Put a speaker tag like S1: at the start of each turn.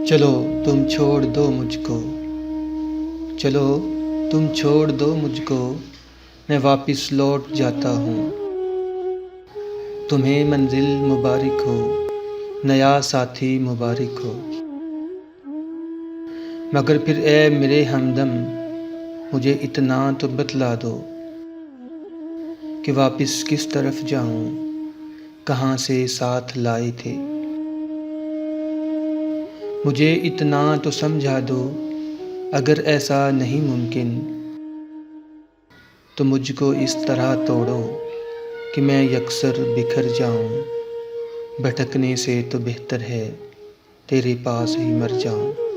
S1: चलो तुम छोड़ दो मुझको, चलो तुम छोड़ दो मुझको, मैं वापस लौट जाता हूँ। तुम्हें मंजिल मुबारक हो, नया साथी मुबारक हो। मगर फिर ए मेरे हमदम, मुझे इतना तो बतला दो कि वापस किस तरफ जाऊँ, कहाँ से साथ लाए थे। मुझे इतना तो समझा दो, अगर ऐसा नहीं मुमकिन तो मुझको इस तरह तोड़ो कि मैं यकसर बिखर जाऊं। भटकने से तो बेहतर है तेरे पास ही मर जाऊं।